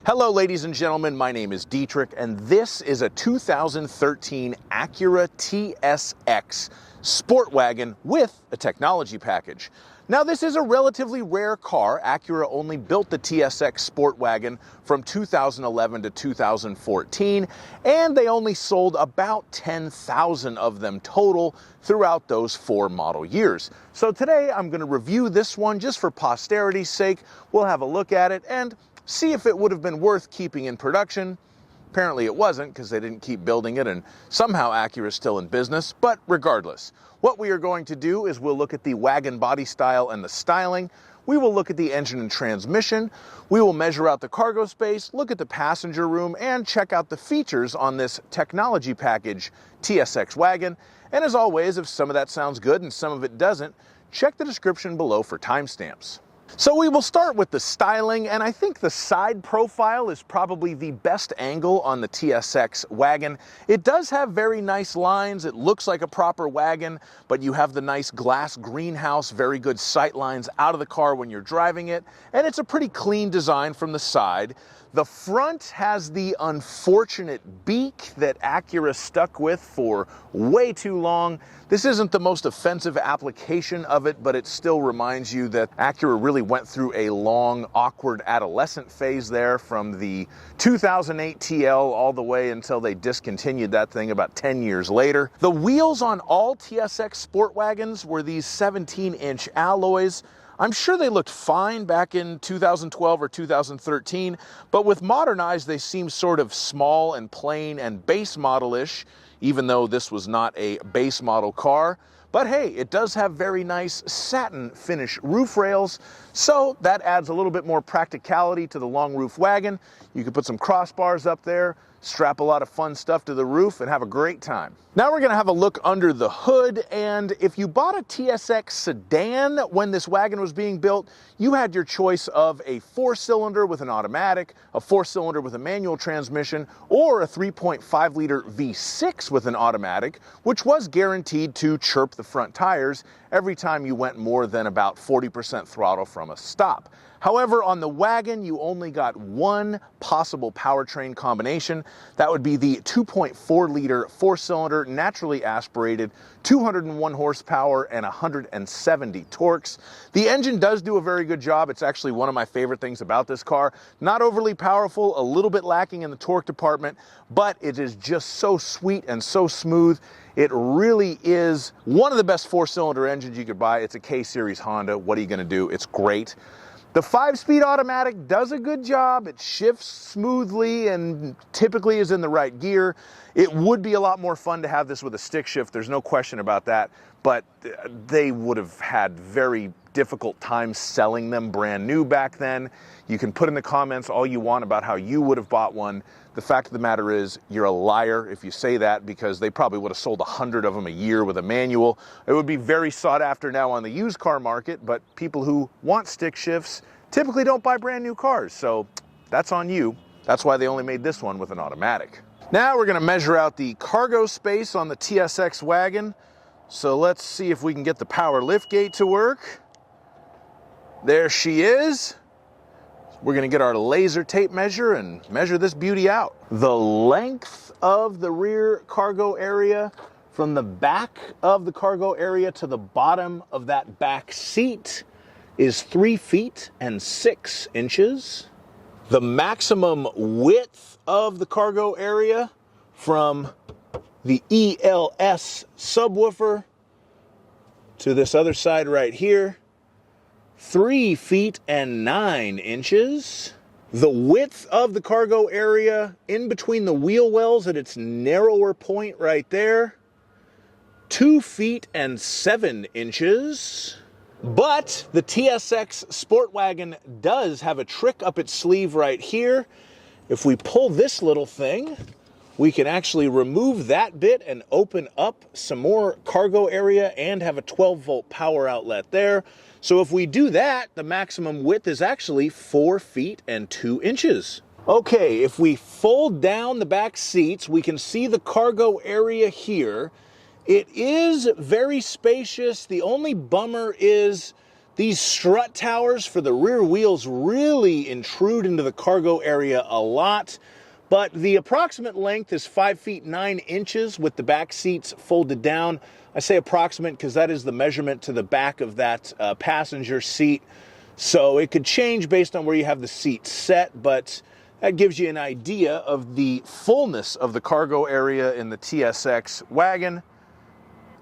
Hello ladies and gentlemen, my name is Dietrich and this is a 2013 Acura TSX Sport Wagon with a technology package. Now this is a relatively rare car. Acura only built the TSX Sport Wagon from 2011 to 2014 and they only sold about 10,000 of them total throughout those 4 model years. So today I'm going to review this one just for posterity's sake. We'll have a look at it and see if it would have been worth keeping in production. Apparently it wasn't because they didn't keep building it and somehow Acura is still in business, but regardless. What we are going to do is we'll look at the wagon body style and the styling. We will look at the engine and transmission. We will measure out the cargo space, look at the passenger room, and check out the features on this technology package TSX wagon. And as always, if some of that sounds good and some of it doesn't, check the description below for timestamps. So we will start with the styling, and I think the side profile is probably the best angle on the TSX wagon. It does have very nice lines. It looks like a proper wagon, but you have the nice glass greenhouse, very good sight lines out of the car when you're driving it, and it's a pretty clean design from the side. The front has the unfortunate beak that Acura stuck with for way too long. This isn't the most offensive application of it, but it still reminds you that Acura really went through a long, awkward adolescent phase there from the 2008 TL all the way until they discontinued that thing about 10 years later. The wheels on all TSX Sport Wagons were these 17-inch alloys. I'm sure they looked fine back in 2012 or 2013, but with modernized, they seem sort of small and plain and base model-ish, even though this was not a base model car. But hey, it does have very nice satin finish roof rails, so that adds a little bit more practicality to the long roof wagon. You can put some crossbars up there, strap a lot of fun stuff to the roof, and have a great time. Now we're going to have a look under the hood, and if you bought a TSX sedan when this wagon was being built, you had your choice of a 4-cylinder with an automatic, a 4-cylinder with a manual transmission, or a 3.5-liter V6 with an automatic, which was guaranteed to chirp the front tires every time you went more than about 40% throttle from a stop. However, on the wagon, you only got one possible powertrain combination. That would be the 2.4-liter 4-cylinder, naturally aspirated, 201 horsepower and 170 torques. The engine does do a very good job. It's actually one of my favorite things about this car. Not overly powerful, a little bit lacking in the torque department, but it is just so sweet and so smooth. It really is one of the best 4-cylinder engines you could buy. It's a K-Series Honda. What are you going to do? It's great. The 5-speed automatic does a good job. It shifts smoothly and typically is in the right gear. It would be a lot more fun to have this with a stick shift. There's no question about that, but they would have had very difficult time selling them brand new back then. You can put in the comments all you want about how you would have bought one. The fact of the matter is, you're a liar if you say that, because they probably would have sold 100 of them a year with a manual. It would be very sought after now on the used car market, but people who want stick shifts typically don't buy brand new cars, so that's on you. That's why they only made this one with an automatic. Now we're going to measure out the cargo space on the TSX wagon. So let's see if we can get the power liftgate to work. There she is. We're going to get our laser tape measure and measure this beauty out. The length of the rear cargo area from the back of the cargo area to the bottom of that back seat is 3 feet and 6 inches. The maximum width of the cargo area from the ELS subwoofer to this other side right here, 3 feet and 9 inches. The width of the cargo area in between the wheel wells at its narrower point right there, 2 feet and 7 inches. But the TSX Sport Wagon does have a trick up its sleeve right here. If we pull this little thing, we can actually remove that bit and open up some more cargo area and have a 12-volt power outlet there. So if we do that, the maximum width is actually 4 feet and 2 inches. Okay, if we fold down the back seats, we can see the cargo area here. It is very spacious. The only bummer is These strut towers for the rear wheels really intrude into the cargo area a lot, but the approximate length is 5 feet 9 inches with the back seats folded down. I say approximate because that is the measurement to the back of that passenger seat. So it could change based on where you have the seat set, but that gives you an idea of the fullness of the cargo area in the TSX wagon.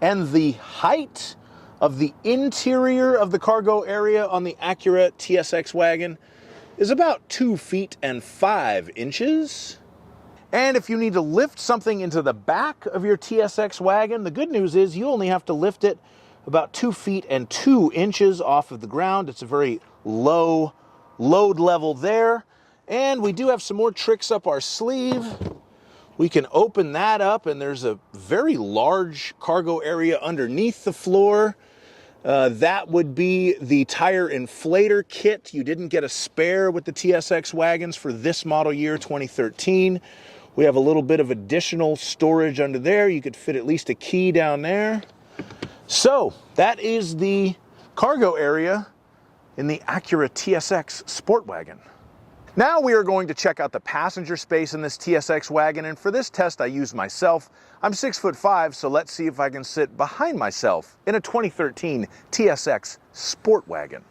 And the height of the interior of the cargo area on the Acura TSX wagon is about 2 feet and 5 inches. And if you need to lift something into the back of your TSX wagon, the good news is you only have to lift it about 2 feet and 2 inches off of the ground. It's a very low load level there. And we do have some more tricks up our sleeve. We can open that up, and there's a very large cargo area underneath the floor. That would be the tire inflator kit. You didn't get a spare with the TSX wagons for this model year, 2013. We have a little bit of additional storage under there. You could fit at least a key down there. So that is the cargo area in the Acura TSX Sport Wagon. Now we are going to check out the passenger space in this TSX wagon, and for this test I used myself. I'm 6'5", so let's see if I can sit behind myself in a 2013 TSX Sport Wagon.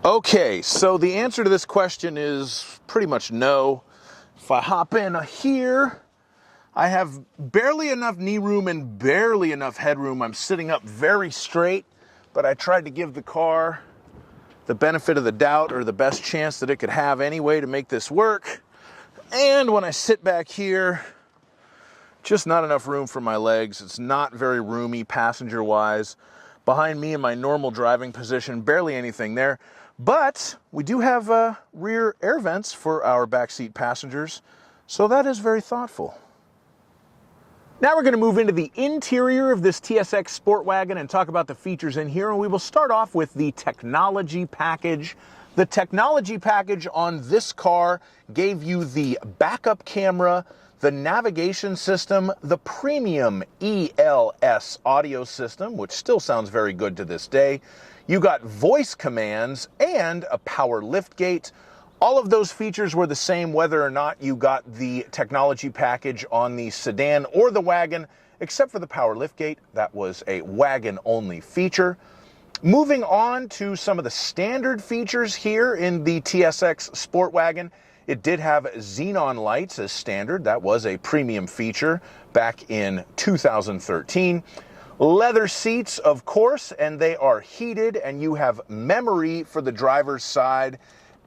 Okay, so the answer to this question is pretty much no. If I hop in here, I have barely enough knee room and barely enough headroom. I'm sitting up very straight, but I tried to give the car the benefit of the doubt, or the best chance that it could have anyway, to make this work. And when I sit back here, just not enough room for my legs. It's not very roomy passenger-wise. Behind me in my normal driving position, barely anything there. But we do have rear air vents for our backseat passengers, so that is very thoughtful. Now we're going to move into the interior of this TSX Sport Wagon and talk about the features in here, and we will start off with the technology package. The technology package on this car gave you the backup camera, the navigation system, the premium ELS audio system, which still sounds very good to this day. You got voice commands and a power liftgate. All of those features were the same whether or not you got the technology package on the sedan or the wagon, except for the power liftgate. That was a wagon-only feature. Moving on to some of the standard features here in the TSX Sport Wagon, it did have xenon lights as standard. That was a premium feature back in 2013. Leather seats, of course, and they are heated, and you have memory for the driver's side,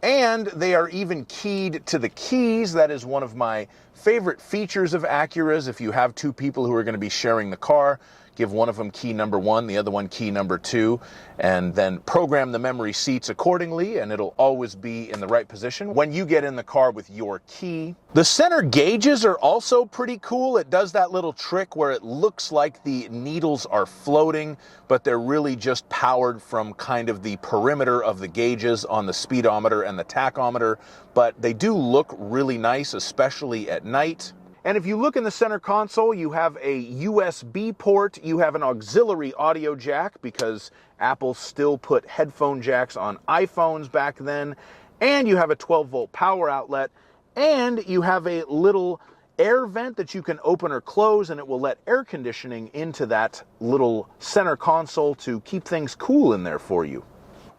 and they are even keyed to the keys. That is one of my favorite features of Acuras. If you have two people who are going to be sharing the car, give one of them key number 1, the other one key number 2, and then program the memory seats accordingly, and it'll always be in the right position when you get in the car with your key. The center gauges are also pretty cool. It does that little trick where it looks like the needles are floating, but they're really just powered from kind of the perimeter of the gauges on the speedometer and the tachometer, but they do look really nice, especially at night. And if you look in the center console, you have a USB port, you have an auxiliary audio jack, because Apple still put headphone jacks on iPhones back then, and you have a 12-volt power outlet, and you have a little air vent that you can open or close, and it will let air conditioning into that little center console to keep things cool in there for you.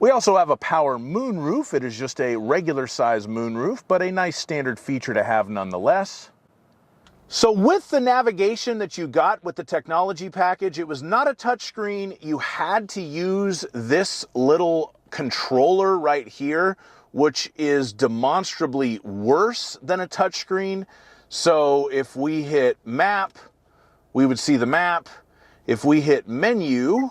We also have a power moonroof. It is just a regular size moonroof, but a nice standard feature to have nonetheless. So with the navigation that you got with the technology package, it was not a touchscreen. You had to use this little controller right here, which is demonstrably worse than a touchscreen. So if we hit map, we would see the map. If we hit menu,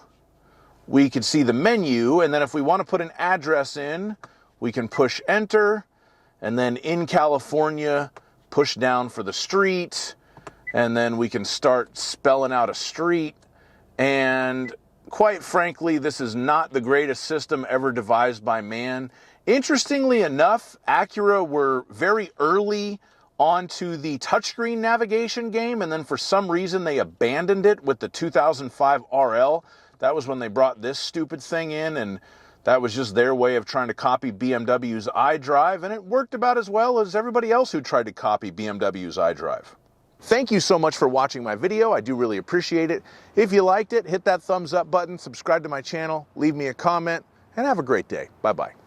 we could see the menu. And then if we want to put an address in, we can push enter. And then in California, push down for the street, and then we can start spelling out a street, and quite frankly, this is not the greatest system ever devised by man. Interestingly enough, Acura were very early onto the touchscreen navigation game, and then for some reason they abandoned it with the 2005 RL. That was when they brought this stupid thing in, and that was just their way of trying to copy BMW's iDrive, and it worked about as well as everybody else who tried to copy BMW's iDrive. Thank you so much for watching my video. I do really appreciate it. If you liked it, hit that thumbs up button, subscribe to my channel, leave me a comment, and have a great day. Bye-bye.